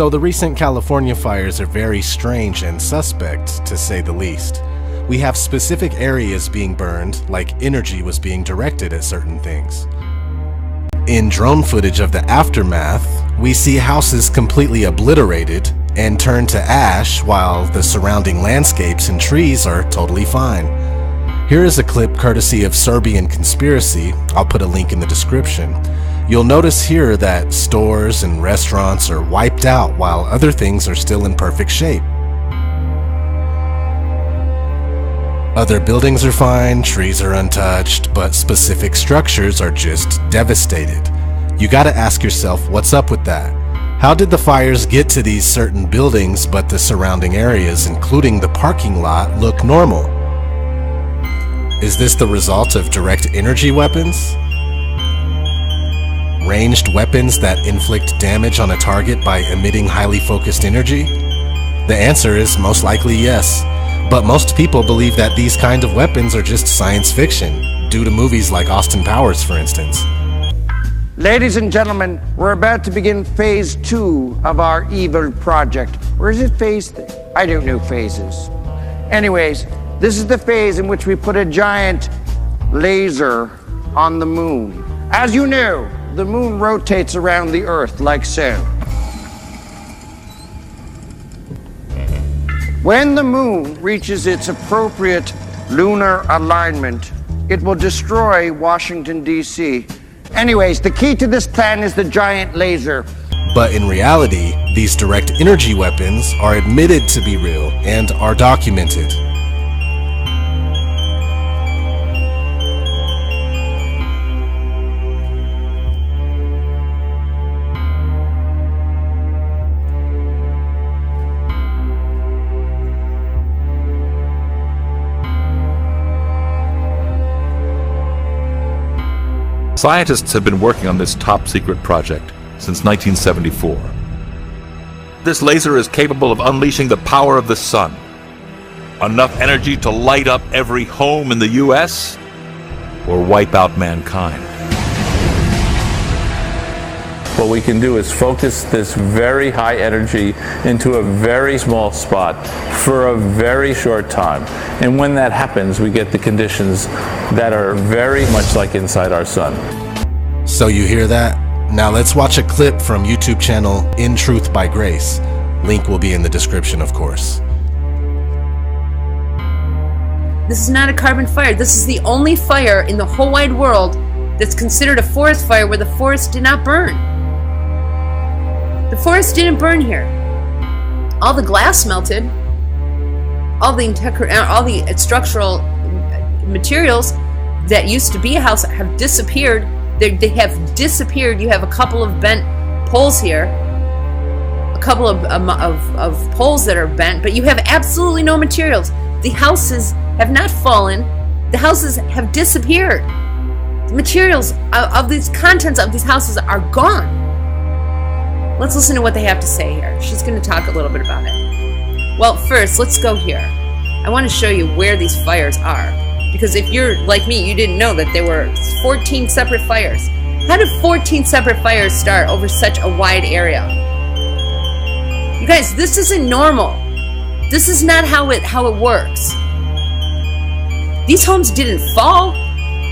So the recent California fires are very strange and suspect, to say the least. We have specific areas being burned, like energy was being directed at certain things. In drone footage of the aftermath, we see houses completely obliterated and turned to ash while the surrounding landscapes and trees are totally fine. Here is a clip courtesy of Serbian Conspiracy. I'll put a link in the description. You'll notice here that stores and restaurants are wiped out while other things are still in perfect shape. Other buildings are fine, trees are untouched, but specific structures are just devastated. You gotta ask yourself, what's up with that? How did the fires get to these certain buildings but the surrounding areas, including the parking lot, look normal? Is this the result of direct energy weapons? Ranged weapons that inflict damage on a target by emitting highly focused energy? The answer is most likely yes. But most people believe that these kind of weapons are just science fiction, due to movies like Austin Powers, for instance. Ladies and gentlemen, we're about to begin phase 2 of our evil project. Or is it phase 3? I don't know phases. Anyways, this is the phase in which we put a giant laser on the moon. As you know, the moon rotates around the Earth like so. When the moon reaches its appropriate lunar alignment, it will destroy Washington, D.C. Anyways, the key to this plan is the giant laser. But in reality, these direct energy weapons are admitted to be real and are documented. Scientists have been working on this top-secret project since 1974. This laser is capable of unleashing the power of the sun. Enough energy to light up every home in the U.S. or wipe out mankind. What we can do is focus this very high energy into a very small spot for a very short time. And when that happens, we get the conditions that are very much like inside our sun. So you hear that? Now let's watch a clip from YouTube channel In Truth by Grace. Link will be in the description, of course. This is not a carbon fire. This is the only fire in the whole wide world that's considered a forest fire where the forest did not burn. The forest didn't burn here. All the glass melted. All the structural materials that used to be a house have disappeared. They have disappeared. You have a couple of bent poles here, a couple of poles that are bent, but you have absolutely no materials. The houses have not fallen. The houses have disappeared. The materials of these contents of these houses are gone. Let's listen to what they have to say here. She's going to talk a little bit about it. Well, first, let's go here. I want to show you where these fires are. Because if you're like me, you didn't know that there were 14 separate fires. How did 14 separate fires start over such a wide area? You guys, this isn't normal. This is not how it works. These homes didn't fall.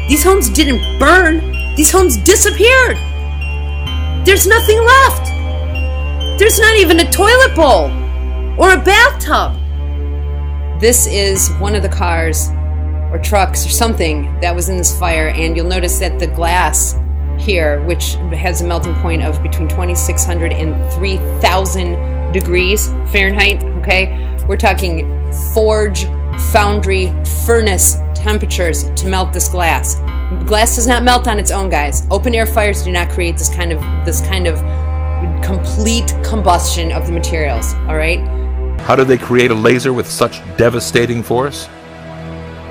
These homes didn't burn. These homes disappeared. There's nothing left. There's not even a toilet bowl or a bathtub. This is one of the cars or trucks or something that was in this fire, and you'll notice that the glass here, which has a melting point of between 2,600 and 3,000 degrees Fahrenheit, okay? We're talking forge, foundry, furnace temperatures to melt this glass. Glass does not melt on its own, guys. Open air fires do not create this kind of complete combustion of the materials, all right? How do they create a laser with such devastating force?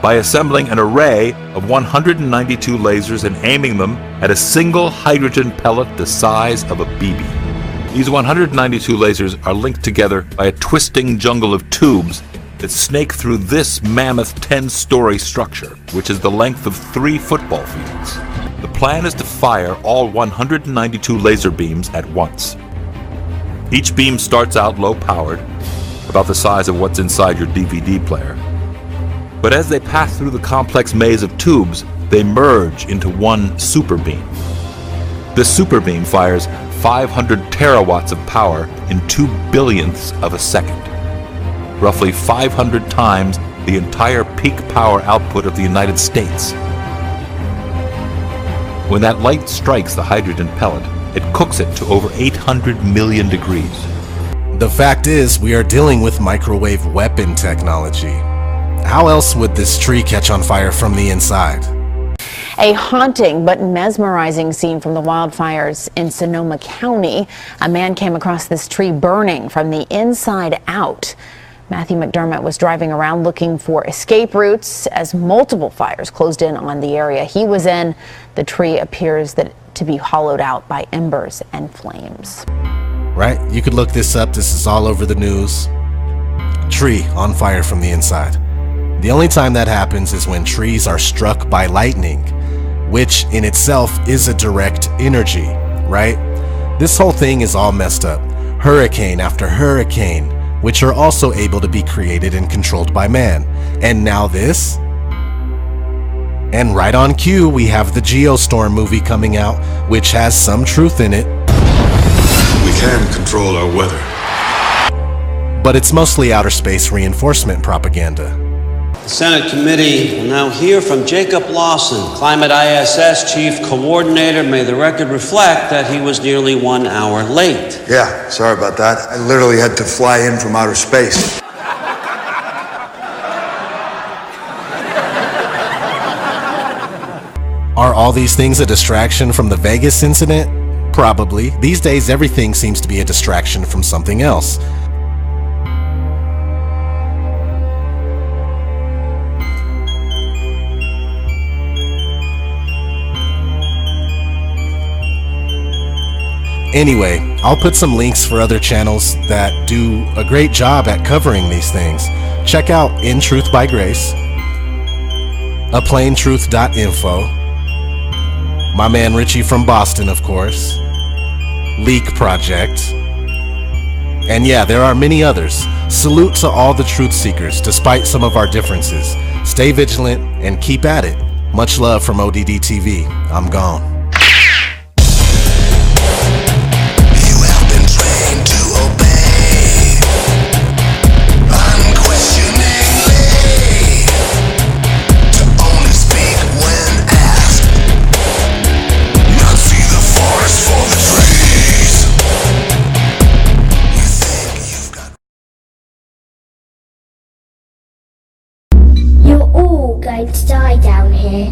By assembling an array of 192 lasers and aiming them at a single hydrogen pellet the size of a BB. These 192 lasers are linked together by a twisting jungle of tubes that snake through this mammoth 10-story structure, which is the length of 3 football fields. The plan is to fire all 192 laser beams at once. Each beam starts out low-powered, about the size of what's inside your DVD player. But as they pass through the complex maze of tubes, they merge into one super beam. This super beam fires 500 terawatts of power in 2 billionths of a second, roughly 500 times the entire peak power output of the United States. When that light strikes the hydrogen pellet, it cooks it to over 800 million degrees. The fact is, we are dealing with microwave weapon technology. How else would this tree catch on fire from the inside? A haunting but mesmerizing scene from the wildfires in Sonoma County. A man came across this tree burning from the inside out. Matthew McDermott was driving around looking for escape routes as multiple fires closed in on the area he was in. The tree appears to be hollowed out by embers and flames. Right? You could look this up. This is all over the news. Tree on fire from the inside. The only time that happens is when trees are struck by lightning, which in itself is a direct energy, right? This whole thing is all messed up. Hurricane after hurricane, which are also able to be created and controlled by man. And now this? And right on cue, we have the Geostorm movie coming out, which has some truth in it. We can control our weather. But it's mostly outer space reinforcement propaganda. The Senate committee will now hear from Jacob Lawson, Climate ISS Chief Coordinator. May the record reflect that he was nearly 1 hour late. Yeah, sorry about that. I literally had to fly in from outer space. Are all these things a distraction from the Vegas incident? Probably. These days, everything seems to be a distraction from something else. Anyway, I'll put some links for other channels that do a great job at covering these things. Check out In Truth by Grace, aplaintruth.info, my man Richie from Boston, of course, Leak Project, and yeah, there are many others. Salute to all the truth seekers, despite some of our differences. Stay vigilant and keep at it. Much love from ODD TV. I'm gone. You're all going to die down here.